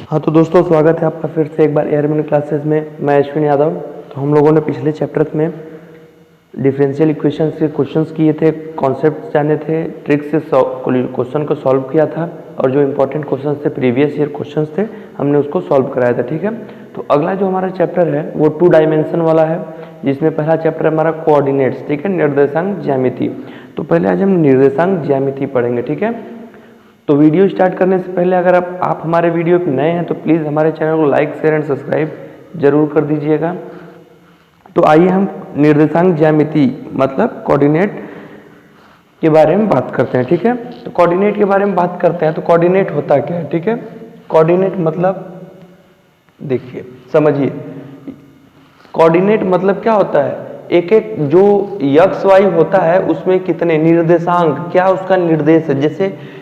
हाँ तो दोस्तों, स्वागत है आपका फिर से एक बार एयरमैन क्लासेस में। मैं अश्विन यादव। तो हम लोगों ने पिछले चैप्टर में डिफरेंशियल इक्वेशंस के क्वेश्चंस किए थे, कॉन्सेप्ट जाने थे, ट्रिक से क्वेश्चन को सॉल्व किया था और जो इम्पोर्टेंट क्वेश्चंस थे, प्रीवियस ईयर क्वेश्चंस थे, हमने उसको सॉल्व कराया था। ठीक है, तो अगला जो हमारा चैप्टर है वो 2 डायमेंशन वाला है, जिसमें पहला चैप्टर हमारा कोऑर्डिनेट्स। ठीक है, निर्देशांक ज्यामिति। तो पहले आज हम निर्देशांक ज्यामिति पढ़ेंगे। ठीक है, तो वीडियो स्टार्ट करने से पहले अगर आप हमारे वीडियो पे नए हैं तो प्लीज़ हमारे चैनल को लाइक, शेयर एंड सब्सक्राइब जरूर कर दीजिएगा। तो आइए हम निर्देशांक ज्यामिति मतलब कोऑर्डिनेट के बारे में बात करते हैं। ठीक है, तो कोऑर्डिनेट के बारे में बात करते हैं। तो कोऑर्डिनेट होता क्या है? ठीक है, कोऑर्डिनेट मतलब देखिए, समझिए, कोऑर्डिनेट मतलब क्या होता है? एक एक जो एक्स वाई होता है उसमें कितने निर्देशांक, क्या उसका निर्देश है। जैसे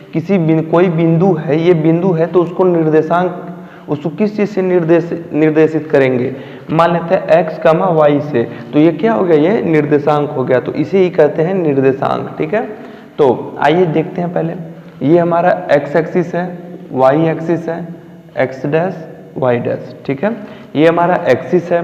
कोई बिंदु है, ये बिंदु है तो उसको निर्देशांक, उसको किस चीज से निर्देशित करेंगे? मान लेते हैं x, y से, तो ये क्या हो गया? ये निर्देशांक हो गया। तो इसे ही कहते हैं निर्देशांक। ठीक है, तो आइए देखते हैं। पहले ये हमारा x एक्सिस है, y एक्सिस है, x डैश y डैश। ठीक है, ये हमारा एक्सिस है।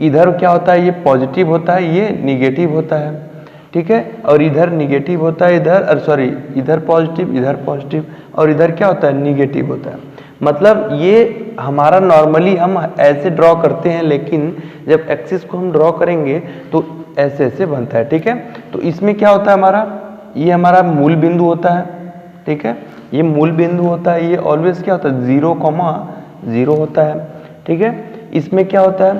इधर क्या होता है? ये पॉजिटिव होता है, ये निगेटिव होता है। ठीक है, और इधर निगेटिव होता है, इधर पॉजिटिव और इधर क्या होता है? निगेटिव होता है। मतलब ये हमारा नॉर्मली हम ऐसे ड्रॉ करते हैं, लेकिन जब एक्सिस को हम ड्रॉ करेंगे तो ऐसे ऐसे बनता है। ठीक है, तो इसमें क्या होता है? हमारा ये हमारा मूल बिंदु होता है। ठीक है, ये मूल बिंदु होता है। ये ऑलवेज क्या होता है? 0,0 होता है। ठीक है, इसमें क्या होता है?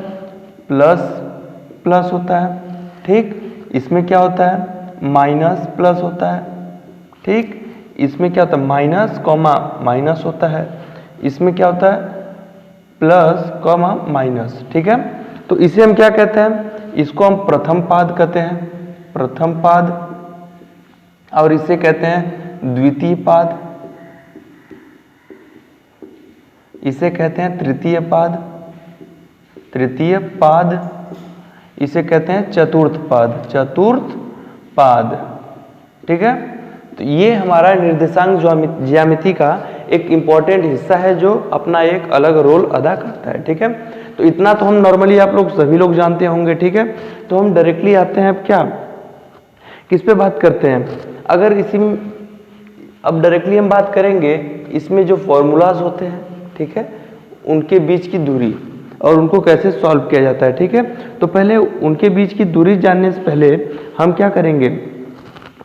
प्लस होता है। ठीक, इसमें क्या होता है? माइनस प्लस होता है। ठीक, इसमें क्या होता है? माइनस कॉमा माइनस होता है। इसमें क्या होता है? Plus comma minus. ठीक है, तो इसे हम क्या कहते हैं? इसको हम प्रथम पाद कहते हैं, प्रथम पाद, और इसे कहते हैं द्वितीय पाद, इसे कहते हैं तृतीय पाद, इसे कहते हैं चतुर्थ पाद। ठीक है, तो ये हमारा निर्देशांक ज्यामिति का एक इम्पॉर्टेंट हिस्सा है जो अपना एक अलग रोल अदा करता है। ठीक है, तो इतना तो हम नॉर्मली आप लोग सभी लोग जानते होंगे। ठीक है, तो हम डायरेक्टली आते हैं। अब क्या, किस पे बात करते हैं? अगर अब डायरेक्टली हम बात करेंगे, इसमें जो फॉर्मूलाज होते हैं, ठीक है, उनके बीच की दूरी और उनको कैसे सॉल्व किया जाता है। ठीक है, तो पहले उनके बीच की दूरी जानने से पहले हम क्या करेंगे?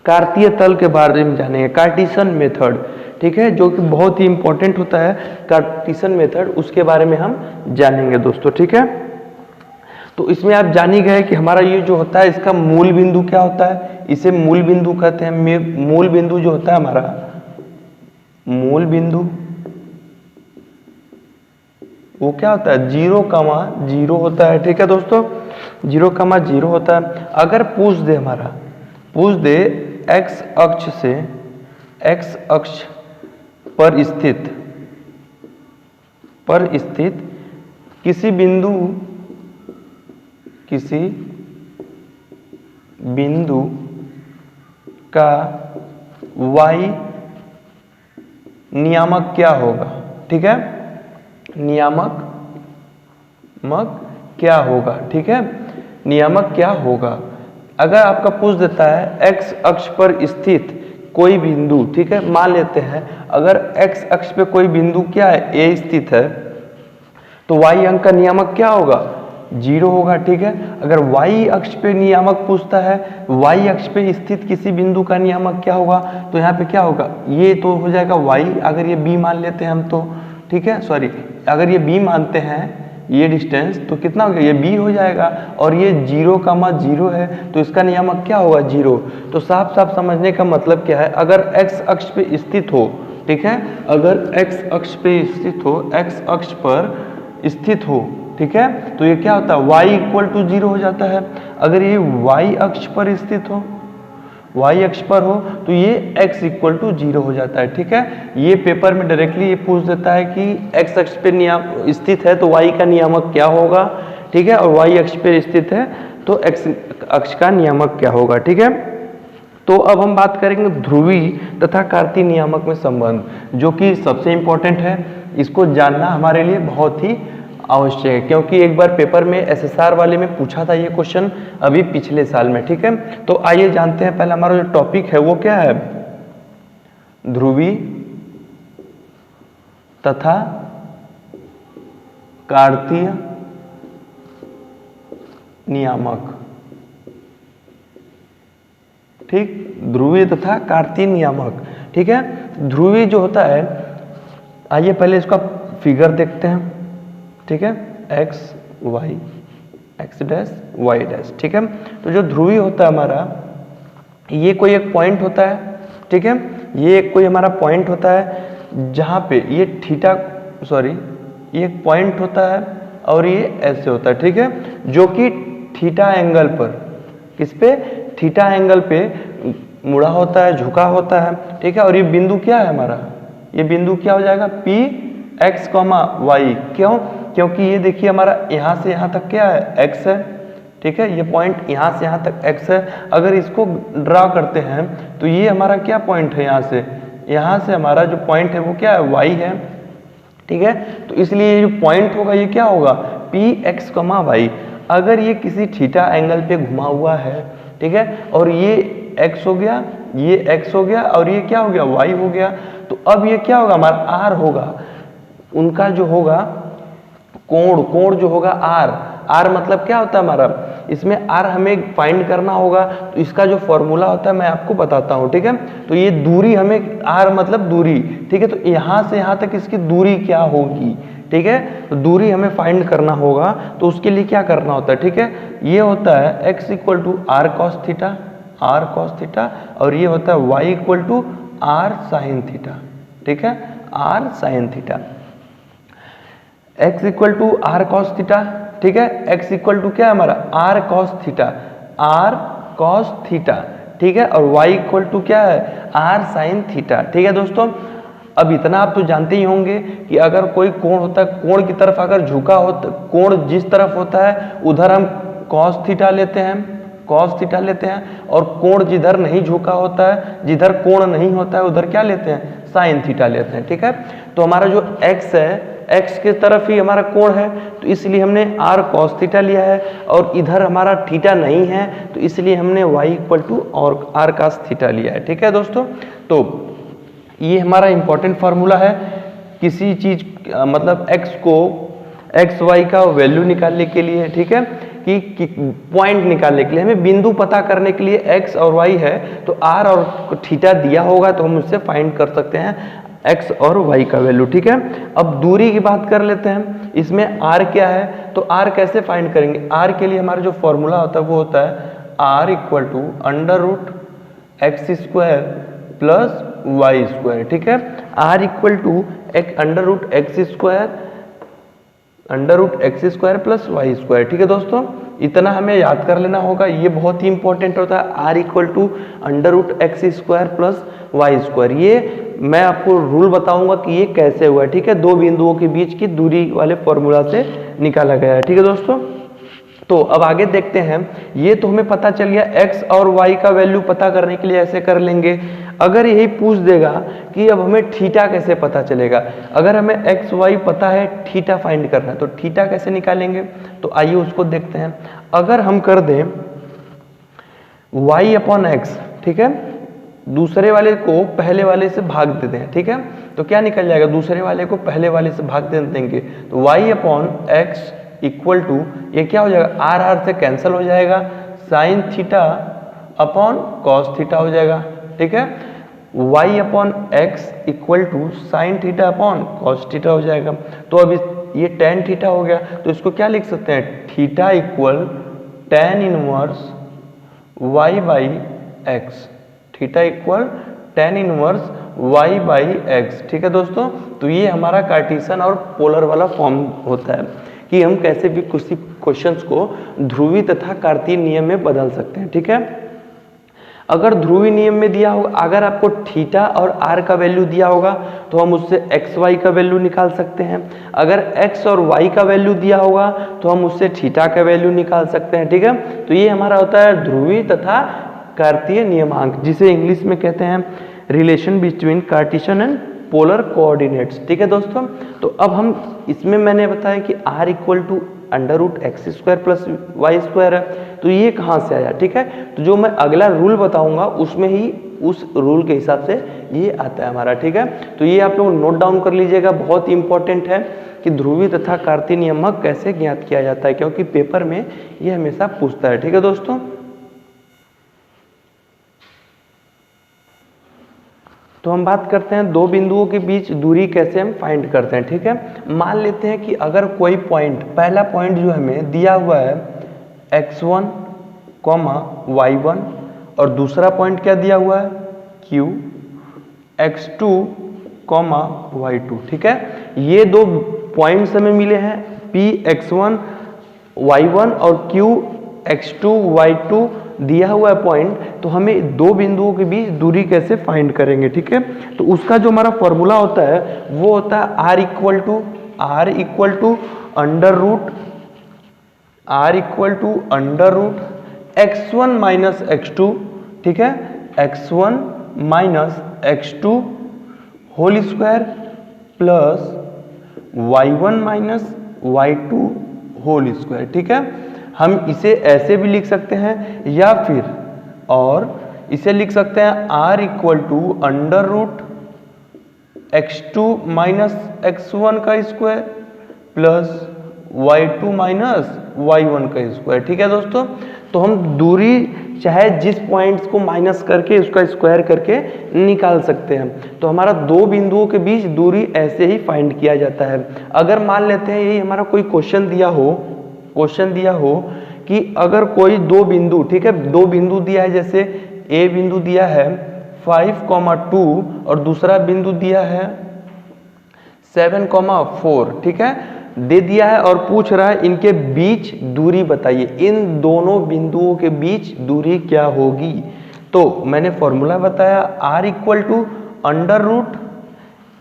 कार्तीय तल के बारे में जानेंगे, कार्टेशियन मेथड। ठीक है, जो कि बहुत ही इंपॉर्टेंट होता है, कार्टेशियन मेथड, उसके बारे में हम जानेंगे दोस्तों। ठीक है, तो इसमें आप जान ही गए कि हमारा ये जो होता है, इसका मूल बिंदु क्या होता है? इसे मूल बिंदु कहते हैं। मूल बिंदु जो होता है हमारा, मूल बिंदु वो क्या होता है? 0,0 होता है। ठीक है दोस्तों, 0,0 होता है। अगर पूछ दे x अक्ष से, x अक्ष पर स्थित किसी बिंदु का y नियामक क्या होगा? ठीक है, नियामक क्या होगा? ठीक है, नियामक क्या होगा? अगर आपका पूछ देता है x अक्ष पर स्थित कोई बिंदु, ठीक है, मान लेते हैं अगर x अक्ष पे कोई बिंदु क्या है? A स्थित है, तो y अंक का नियामक क्या होगा? 0 होगा। ठीक है, अगर y अक्ष पे नियामक पूछता है, y अक्ष पे स्थित किसी बिंदु का नियामक क्या होगा? तो यहाँ पे क्या होगा? ये तो हो जाएगा y। अगर ये b मान लेते हैं हम, तो ठीक है, अगर ये b मानते हैं ये डिस्टेंस, तो कितना हो गया? ये b हो जाएगा। और ये 0,0 है, तो इसका नियामक क्या होगा? 0। तो साफ साफ समझने का मतलब क्या है? अगर x अक्ष पे स्थित हो, ठीक है, अगर x अक्ष पे स्थित हो, x अक्ष पर स्थित हो, ठीक है, तो ये क्या होता है? y इक्वल टू 0 हो जाता है। अगर ये y अक्ष पर स्थित हो, y अक्ष पर हो, तो ये x इक्वल टू 0 हो जाता है। ठीक है, ये पेपर में डायरेक्टली ये पूछ देता है कि x अक्ष पे स्थित है तो y का नियामक क्या होगा? ठीक है, और y अक्ष पे स्थित है तो x अक्ष का नियामक क्या होगा? ठीक है, तो अब हम बात करेंगे ध्रुवी तथा कार्तीय नियामक में संबंध, जो कि सबसे इंपॉर्टेंट है। इसको जानना हमारे लिए बहुत ही आवश्यक है, क्योंकि एक बार पेपर में एसएसआर वाले में पूछा था ये क्वेश्चन अभी पिछले साल में। ठीक है, तो आइए जानते हैं पहले हमारा जो टॉपिक है वो क्या है, ध्रुवी तथा कार्तीय नियामक। ठीक, ध्रुवीय तथा कार्तीय नियामक। ठीक है, ध्रुवीय जो होता है, आइए पहले इसका फिगर देखते हैं। ठीक है, X Y, X dash Y dash. ठीक है, तो जो ध्रुवीय होता है हमारा, ये कोई एक पॉइंट होता है। ठीक है, ये कोई हमारा पॉइंट होता है जहां पे ये थीटा, सॉरी, ये एक पॉइंट होता है और ये ऐसे होता है। ठीक है, जो कि थीटा एंगल पर, किस पे, थीटा एंगल पे मुड़ा होता है, झुका होता है। ठीक है, और ये बिंदु क्या है हमारा, ये बिंदु क्या हो जाएगा, पी एक्स कॉमा वाई। क्यों, क्योंकि ये देखिए हमारा यहाँ से यहाँ तक क्या है, एक्स है। ठीक है, ये पॉइंट यहाँ से यहाँ तक एक्स है। अगर इसको ड्रा करते हैं तो ये हमारा क्या पॉइंट है, यहाँ से हमारा जो पॉइंट है वो क्या है, वाई है। ठीक है, तो इसलिए ये जो पॉइंट होगा ये क्या होगा, पी एक्स कॉमा वाई। अगर ये किसी थीटा एंगल पे घुमा हुआ है, ठीक है, और ये x हो गया, ये x हो गया और ये क्या हो गया, y हो गया, तो अब ये क्या होगा, हमारा r होगा, उनका जो होगा कोण, कोण जो होगा r मतलब क्या होता है हमारा, इसमें r हमें फाइंड करना होगा। तो इसका जो फॉर्मूला होता है मैं आपको बताता हूँ। ठीक है, तो ये दूरी हमें, r मतलब दूरी। ठीक है, तो यहाँ से यहाँ तक इसकी दूरी क्या होगी। ठीक है, तो दूरी हमें फाइंड करना होगा, तो उसके लिए क्या करना होता है। ठीक है, ये होता है x equal to R cos theta, और ये होता है y equal to R sine theta. ठीक है, R sine theta, x equal to R cos theta. ठीक है, x इक्वल टू क्या है हमारा, आर कॉस थीटा। ठीक है, और y इक्वल टू क्या है, आर साइन थीटा। ठीक है दोस्तों, अब इतना आप तो जानते ही होंगे कि अगर कोई कोण होता है, कोण की तरफ अगर झुका होता, कोण जिस तरफ होता है उधर हम कॉस थीटा लेते हैं, और कोण जिधर नहीं झुका होता है, जिधर कोण नहीं होता है उधर क्या लेते हैं, साइन थीटा लेते हैं। ठीक है, तो हमारा जो x है, x के तरफ ही हमारा कोण है, तो इसलिए हमने r cos थीटा लिया है, और इधर हमारा थीटा नहीं है तो इसलिए हमने y इक्वल टू और r cos थीटा लिया है। ठीक है दोस्तों, तो ये हमारा इंपॉर्टेंट फार्मूला है किसी चीज, मतलब x y का वैल्यू निकालने के लिए। ठीक है, कि पॉइंट निकालने के लिए, हमें बिंदु पता करने के लिए x और y है, तो r और थीटा दिया होगा तो हम उससे फाइंड कर सकते हैं x और y का वैल्यू। ठीक है, अब दूरी की बात कर लेते हैं, इसमें r क्या है, तो r कैसे फाइंड करेंगे, r के लिए हमारा जो फॉर्मूला होता है वो होता है r equal to under root X square plus Y square. ठीक है, r इक्वल टू एक under root X square plus Y square. ठीक है दोस्तों, इतना हमें याद कर लेना होगा, ये बहुत ही इंपॉर्टेंट होता है, r equal to under root X square plus Y square. ये मैं आपको रूल बताऊंगा कि ये कैसे हुआ है। ठीक है, दो बिंदुओं के बीच की दूरी वाले फॉर्मूला से निकाला गया है। ठीक है दोस्तों, तो अब आगे देखते हैं, ये तो हमें पता चल गया, x और y का वैल्यू पता करने के लिए ऐसे कर लेंगे। अगर यही पूछ देगा कि अब हमें थीटा कैसे पता चलेगा, अगर हमें x y पता है, थीटा फाइंड करना है, तो थीटा कैसे निकालेंगे, तो आइए उसको देखते हैं। अगर हम कर दें y अपॉन एक्स, ठीक है, दूसरे वाले को पहले वाले से भाग देते हैं। ठीक है, तो क्या निकल जाएगा, दूसरे वाले को पहले वाले से भाग दे देंगे, तो y upon X equal to, ये क्या हो जाएगा, आर आर से कैंसिल हो जाएगा, sine theta upon cos theta हो जाएगा। ठीक है, y upon X equal to sine theta upon cos theta हो जाएगा। तो अब ये टेन थीटा हो गया, तो इसको क्या लिख सकते हैं, theta equal tan inverse y by x, theta equal tan inverse y by x. ठीक है दोस्तों, तो ये हमारा कार्टेशियन और पोलर वाला फॉर्म होता है कि हम कैसे भी कुछ क्वेश्चंस को ध्रुवी तथा कार्तीय नियम में बदल सकते हैं। ठीक है, अगर ध्रुवी नियम में दिया होगा, अगर आपको थीटा और r का वैल्यू दिया होगा तो हम उससे x y का वैल्यू निकाल सकते हैं। अगर x और y का वैल्यू दिया होगा तो हम उससे थीटा का वैल्यू निकाल सकते हैं। ठीक है, तो ये हमारा होता है ध्रुवी तथा कार्तीय नियमांक, जिसे इंग्लिश में कहते हैं relation between Cartesian and polar coordinates. ठीक है दोस्तों, तो अब हम इसमें मैंने बताया कि r equal to under root X square plus Y square है, तो ये कहाँ से आया। ठीक है, तो जो मैं अगला रूल बताऊंगा उसमें ही उस रूल के हिसाब से ये आता है हमारा। ठीक है, तो ये आप लोग नोट डाउन कर लीजिएगा, बहुत ही इंपॉर्टेंट है कि ध्रुवीय तथा कार्तीय नियमक कैसे ज्ञात किया जाता है, क्योंकि पेपर में ये हमेशा पूछता है। ठीक है दोस्तों, तो हम बात करते हैं दो बिंदुओं के बीच दूरी कैसे हम फाइंड करते हैं। ठीक है, मान लेते हैं कि अगर कोई पॉइंट, पहला पॉइंट जो हमें दिया हुआ है x1, y1 और दूसरा पॉइंट क्या दिया हुआ है q, x2, y2। ठीक है, ये दो पॉइंट्स हमें मिले हैं p x1 y1 और q x2 y2 दिया हुआ है पॉइंट, तो हमें दो बिंदुओं के बीच दूरी कैसे फाइंड करेंगे। ठीक है, तो उसका जो हमारा फॉर्मूला होता है वो होता है r equal to under root x1 minus x2। ठीक है, x1 minus x2 whole square plus y1 minus y2 whole square. ठीक है, हम इसे ऐसे भी लिख सकते हैं या फिर और इसे लिख सकते हैं r equal to under root x2 minus x1 का square plus y2 minus y1 का स्क्वायर। ठीक है दोस्तों, तो हम दूरी चाहे जिस पॉइंट्स को माइनस करके उसका स्क्वायर करके निकाल सकते हैं। तो हमारा दो बिंदुओं के बीच दूरी ऐसे ही फाइंड किया जाता है। अगर मान लेते हैं यही हमारा कोई क्वेश्चन दिया हो कि अगर कोई दो बिंदु, ठीक है, दो बिंदु दिया है, जैसे ए बिंदु दिया है 5,2 और दूसरा बिंदु दिया है 7,4। ठीक है, दे दिया है और पूछ रहा है इनके बीच दूरी बताइए, इन दोनों बिंदुओं के बीच दूरी क्या होगी। तो मैंने फॉर्मूला बताया r equal to under root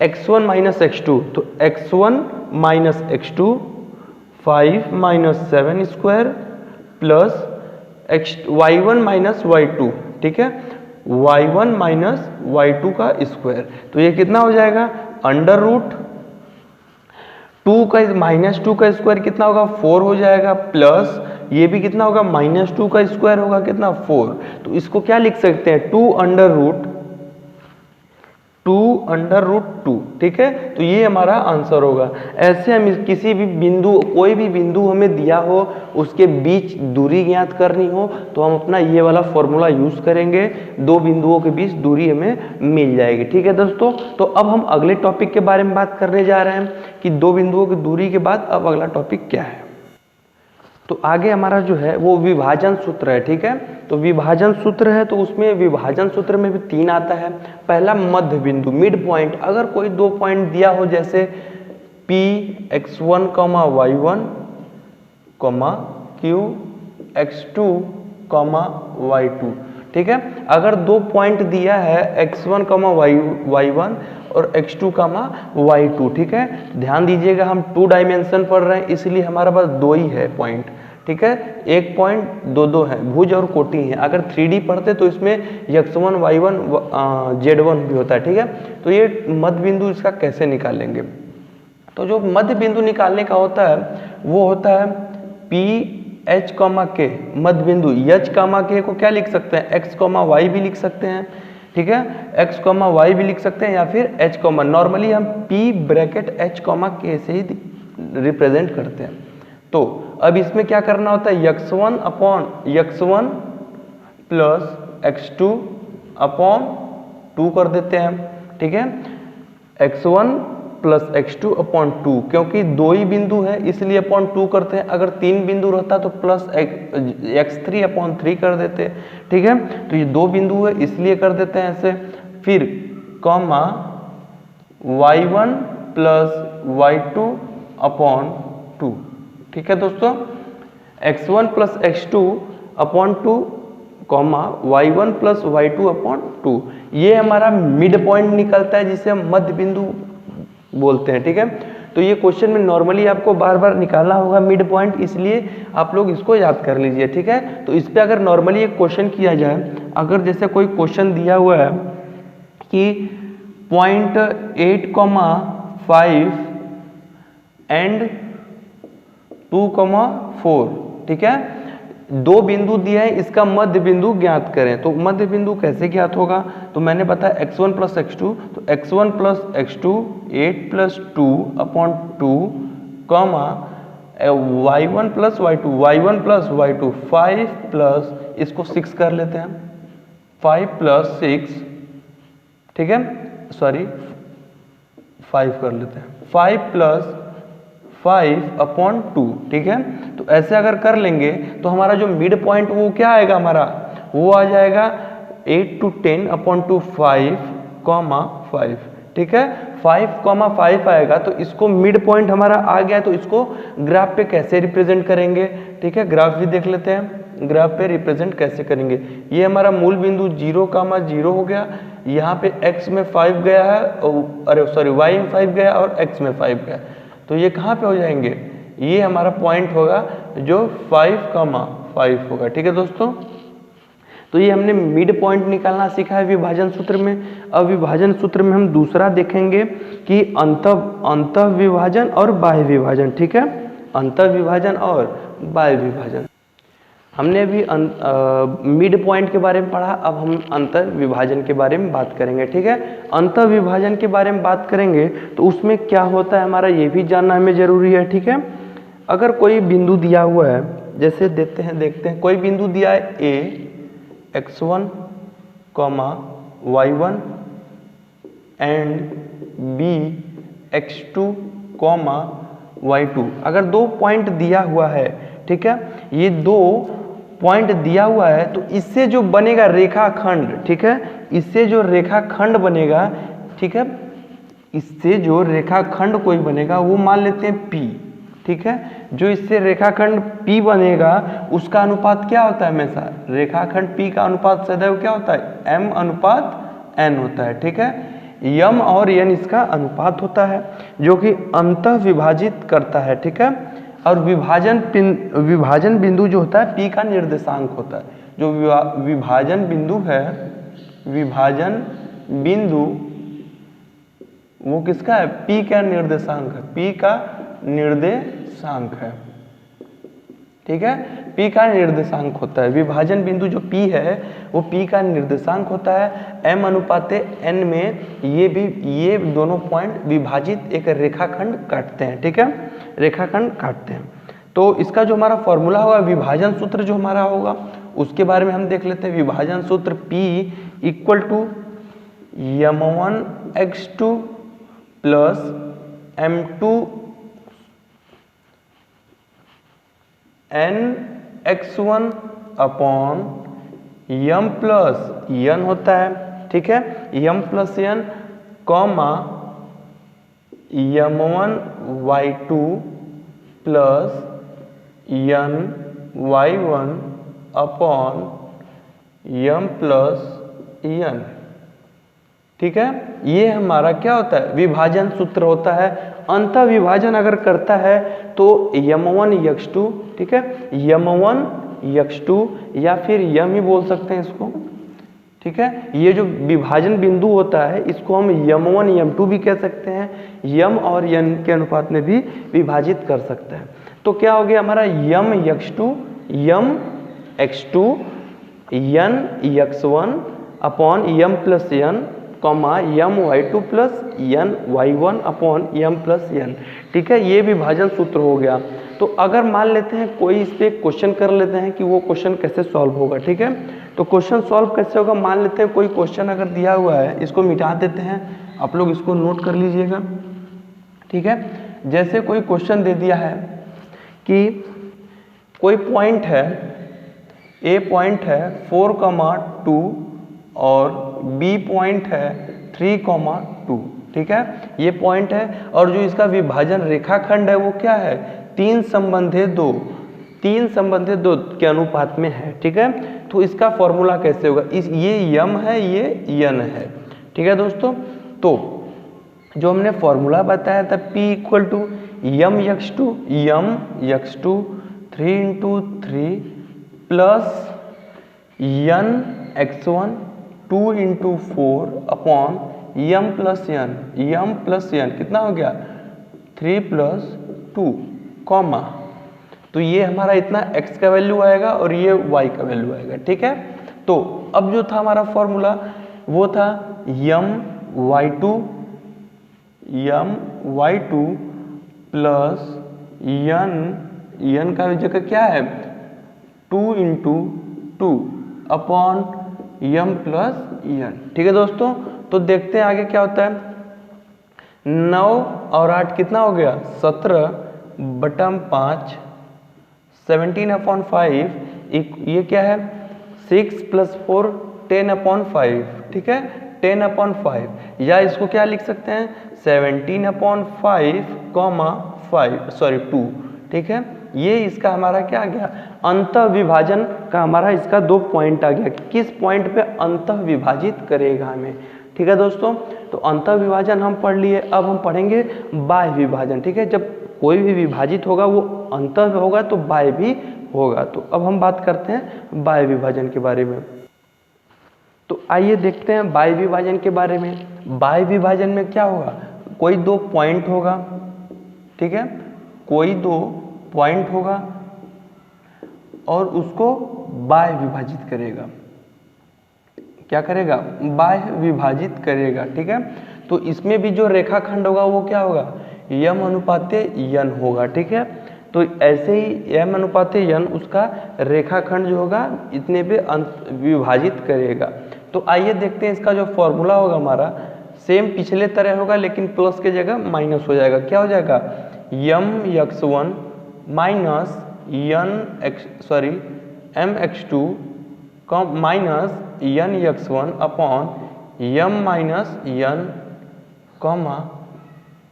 x1 minus x2, तो x1 minus x2 5 minus 7 square plus y1 minus y2। ठीक है, y1 माइनस y2 का स्क्वायर, तो ये कितना हो जाएगा अंडर रूट 2 का माइनस 2 का स्क्वायर कितना होगा 4 हो जाएगा, प्लस ये भी कितना होगा माइनस 2 का स्क्वायर होगा कितना 4। तो इसको क्या लिख सकते हैं 2 अंडर रूट 2। ठीक है, तो ये हमारा आंसर होगा। ऐसे हम किसी भी बिंदु, कोई भी बिंदु हमें दिया हो उसके बीच दूरी ज्ञात करनी हो तो हम अपना ये वाला फॉर्मूला यूज करेंगे, दो बिंदुओं के बीच दूरी हमें मिल जाएगी। ठीक है दोस्तों, तो अब हम अगले टॉपिक के बारे में बात करने जा रहे हैं कि दो बिंदुओं की दूरी के बाद अब अगला टॉपिक क्या है। तो आगे हमारा जो है वो विभाजन सूत्र है। ठीक है, तो विभाजन सूत्र है, तो उसमें विभाजन सूत्र में भी 3 आता है। पहला मध्य बिंदु, मिड पॉइंट, अगर कोई दो पॉइंट दिया हो जैसे P x1, y1, Q x2, y2। ठीक है, अगर दो पॉइंट दिया है x1, y1 और x2, y2। ठीक है, ध्यान दीजिएगा हम 2 डायमेंशन पढ़ रहे हैं इसलिए हमारे पास दो ही है पॉइंट। ठीक है, एक पॉइंट दो है, भुज और कोटि है। अगर 3D पढ़ते तो इसमें x1, y1, z1 भी होता है। ठीक है, तो ये मध्य बिंदु इसका कैसे निकालेंगे, तो जो मध्य बिंदु निकालने का होता है वो होता है P H, K, मध्य बिंदु H, K को क्या लिख सकते हैं x, y भी लिख सकते हैं। ठीक है, x, y भी लिख सकते हैं या फिर h, नॉर्मली हम P ब्रैकेट H, K से ही रिप्रेजेंट करते हैं। तो अब इसमें क्या करना होता है x1 प्लस x2 अपॉन 2 कर देते हैं। ठीक है, x1 प्लस x2 अपॉन 2, क्योंकि दो ही बिंदु है इसलिए अपॉन 2 करते हैं। अगर 3 बिंदु रहता तो प्लस x3 अपॉन 3 कर देते। ठीक है, तो ये दो बिंदु है इसलिए कर देते हैं ऐसे। फिर comma y1 plus y2 upon 2। ठीक है दोस्तों, x1 plus x2 upon 2, comma y1 plus y2 upon 2, ये हमारा मिड पॉइंट निकलता है जिसे हम मध्य बिंदु बोलते हैं। ठीक है, तो ये क्वेश्चन में नॉर्मली आपको बार बार निकालना होगा मिड पॉइंट, इसलिए आप लोग इसको याद कर लीजिए। ठीक है, तो इस पे अगर नॉर्मली एक क्वेश्चन किया जाए, अगर जैसे कोई क्वेश्चन दिया हुआ है कि 0.8,5 एंड 2,4, ठीक है। दो बिंदु दिया है, इसका मध्य बिंदु ज्ञात करें। तो मध्य बिंदु कैसे ज्ञात होगा? तो मैंने बताया x1 प्लस x2, तो x1 plus x2 8 plus 2/2 comma y1 plus y2, y1 plus y2 5 plus, इसको 6 कर लेते हैं, 5 प्लस 6, ठीक है, सॉरी 5 कर लेते हैं, 5 प्लस 5/2, ठीक है। तो ऐसे अगर कर लेंगे तो हमारा जो मिड पॉइंट वो क्या आएगा हमारा, वो आ जाएगा 8 to 10/2 5, ठीक है, 5,5 आएगा। तो इसको मिड पॉइंट हमारा आ गया, तो इसको ग्राफ पे कैसे रिप्रेजेंट करेंगे, ठीक है, ग्राफ भी देख लेते हैं, ग्राफ पे रिप्रेजेंट कैसे करेंगे। ये हमारा मूल बिंदु 0,0 हो गया, यहाँ पे x में 5 गया है, अरे सॉरी y में 5 गया और x में 5 गया, तो ये कहाँ पे हो जाएंगे, ये हमारा पॉइंट होगा जो 5,5 होगा, ठीक है दोस्तों। तो ये हमने मिड पॉइंट निकालना सीखा है विभाजन सूत्र में। अब विभाजन सूत्र में हम दूसरा देखेंगे कि अंतः विभाजन और बाह्य विभाजन, ठीक है, अंतः विभाजन और बाह्य विभाजन। हमने अभी मिड पॉइंट के बारे में पढ़ा, अब हम अंतः विभाजन के बारे में बात करेंगे, ठीक है। अंतः विभाजन के बारे में बात करेंगे तो उसमें क्या होता है हमारा, ये भी जानना हमें जरूरी है, ठीक है। अगर कोई बिंदु दिया हुआ है, जैसे देखते हैं कोई बिंदु दिया है a x1, y1 and b x2, y2। अगर दो पॉइंट दिया हुआ है, ठीक है, ये दो पॉइंट दिया हुआ है, तो इससे जो बनेगा रेखाखंड, ठीक है, इससे जो रेखाखंड बनेगा, ठीक है, इससे जो रेखाखंड कोई बनेगा वो मान लेते हैं P, ठीक है। जो इससे रेखाखंड P बनेगा उसका अनुपात क्या होता है, हमेशा रेखाखंड P का अनुपात सदैव क्या होता है, m/n होता है, ठीक है। m और n इसका अनुपात होता है जो कि अंतः विभाजित करता है, ठीक है। और विभाजन बिंदु जो होता है P का निर्देशांक होता है। जो विभाजन बिंदु है, विभाजन बिंदु वो किसका है, P का निर्देशांक है, P का निर्देशांक है, ठीक है, P का निर्देशांक होता है। विभाजन बिंदु जो P है वो P का निर्देशांक होता है। m/n में ये दोनों पॉइंट विभाजित एक रेखाखंड काटते हैं, ठीक है, रेखाखंड काटते हैं। तो इसका जो हमारा फॉर्मूला होगा, विभाजन सूत्र जो हमारा होगा उसके बारे में हम देख लेते हैं। विभाजन सूत्र P = m1x2 plus m2n(x1) upon m plus n होता है, ठीक है, m plus n comma m1y2 plus n(y1) upon m plus n, ठीक है। ये हमारा क्या होता है, विभाजन सूत्र होता है। अंतः विभाजन अगर करता है तो m1x2, ठीक है, m1x2 या फिर m ही बोल सकते हैं इसको, ठीक है। ये जो विभाजन बिंदु होता है इसको हम m1 m2 भी कह सकते हैं, m और n के अनुपात में भी विभाजित कर सकते हैं। तो क्या हो गया हमारा mx2 nx1 upon m plus n comma my2 plus ny1 upon m plus n, ठीक है। ये विभाजन सूत्र हो गया। तो अगर मान लेते हैं कोई इस पे क्वेश्चन कर लेते हैं कि वो क्वेश्चन कैसे सॉल्व होगा, ठीक है। तो क्वेश्चन सॉल्व कैसे होगा, मान लेते हैं कोई क्वेश्चन अगर दिया हुआ है, इसको मिटा देते हैं, आप लोग इसको नोट कर लीजिएगा, ठीक है। जैसे कोई क्वेश्चन दे दिया है कि कोई पॉइंट है, A पॉइंट है 4,2 और B पॉइंट है 3,2, ठीक है। ये पॉइंट है और जो इसका विभाजन रेखाखंड है वो क्या है, 3/2 के अनुपात में है, ठीक है। तो इसका फॉर्मूला कैसे होगा, ये m है, ये n है, ठीक है दोस्तों। तो जो हमने फॉर्मूला बताया था P = mx2 3 plus nx1 2 × 4 upon M plus N कितना हो गया 3 + 2 कॉमा, तो ये हमारा इतना x का वैल्यू आएगा और ये y का वैल्यू आएगा, ठीक है। तो अब जो था हमारा फॉर्मूला वो था यम y2 प्लस यन का जगह क्या है 2 × 2 अपॉन यम प्लस यन, ठीक है दोस्तों। तो देखते हैं आगे क्या होता है। 9 और 8 कितना हो गया 17/5 17/5, ये क्या है 6 + 4 10/5, ठीक है 10/5, या इसको क्या लिख सकते हैं 17/5, 2, ठीक है। ये इसका हमारा क्या आ गया अंतः विभाजन का हमारा इसका 2 पॉइंट आ गया, किस पॉइंट पे अंतः विभाजित करेगा हमें, ठीक है दोस्तों। तो अंतः विभाजन हम पढ़ लिए, अब हम पढ़ेंगे बाह्य विभाजन, ठीक है। जब कोई भी विभाजित होगा वो अंतः होगा तो बाह्य भी होगा। तो अब हम बात करते हैं बाह्य विभाजन के बारे में। तो आइए देखते हैं बाह्य विभाजन के बारे में। बाह्य विभाजन में क्या होगा, कोई 2 पॉइंट होगा, ठीक है, कोई 2 पॉइंट होगा और उसको बाह्य विभाजित करेगा, क्या करेगा बाह्य विभाजित करेगा, ठीक है। तो इसमें भी जो रेखाखंड होगा वो क्या होगा यम अनुपाते यन होगा, ठीक है। तो ऐसे ही यम अनुपाते यन उसका रेखाखंड जो होगा इतने पे विभाजित करेगा। तो आइए देखते हैं इसका जो फॉर्मूला होगा हमारा सेम पिछले तरह होगा, लेकिन प्लस के जगह माइनस हो जाएगा। क्या हो जाएगा mx1 minus mx2 minus nx1 upon m minus n comma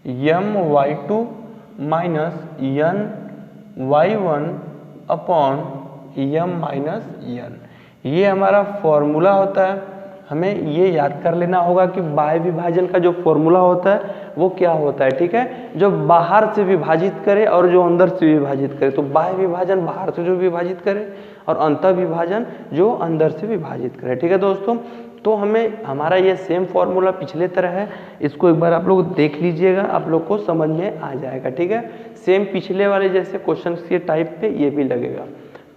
my2 minus ny1 upon m minus n। ये हमारा फॉर्मूला होता है। हमें ये याद कर लेना होगा कि बाह्य विभाजन का जो फॉर्मूला होता है वो क्या होता है, ठीक है, जो बाहर से विभाजित करे और जो अंदर से विभाजित करे। तो बाह्य विभाजन बाहर से जो विभाजित करे और अंतः विभाजन जो अंदर से विभाजित करे, ठीक है दोस्तों। तो हमें हमारा ये सेम फॉर्मूला पिछले तरह है, इसको एक बार आप लोग देख लीजिएगा, आप लोग को समझ में आ जाएगा, ठीक है। सेम पिछले वाले जैसे क्वेश्चन के टाइप पे ये भी लगेगा।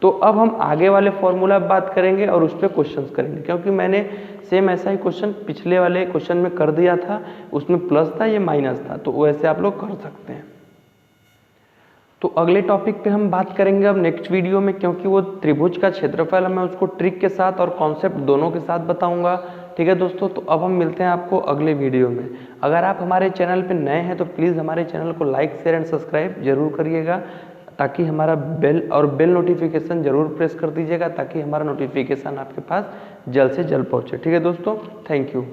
तो अब हम आगे वाले फॉर्मूला बात करेंगे और उस पर क्वेश्चंस करेंगे, क्योंकि मैंने सेम ऐसा ही क्वेश्चन पिछले वाले क्वेश्चन में कर दिया था, उसमें प्लस था ये माइनस था, तो वैसे आप लोग कर सकते हैं। तो अगले टॉपिक पे हम बात करेंगे अब नेक्स्ट वीडियो में, क्योंकि वो त्रिभुज का क्षेत्रफल मैं उसको ट्रिक के साथ और कॉन्सेप्ट दोनों के साथ बताऊंगा, ठीक है दोस्तों। तो अब हम मिलते हैं आपको अगले वीडियो में। अगर आप हमारे चैनल पे नए हैं तो प्लीज़ हमारे चैनल को लाइक शेयर एंड सब्सक्राइब जरूर करिएगा, ताकि हमारा बेल नोटिफिकेशन जरूर प्रेस कर दीजिएगा, ताकि हमारा नोटिफिकेशन आपके पास जल्द से जल्द पहुँचे, ठीक है दोस्तों। Thank you.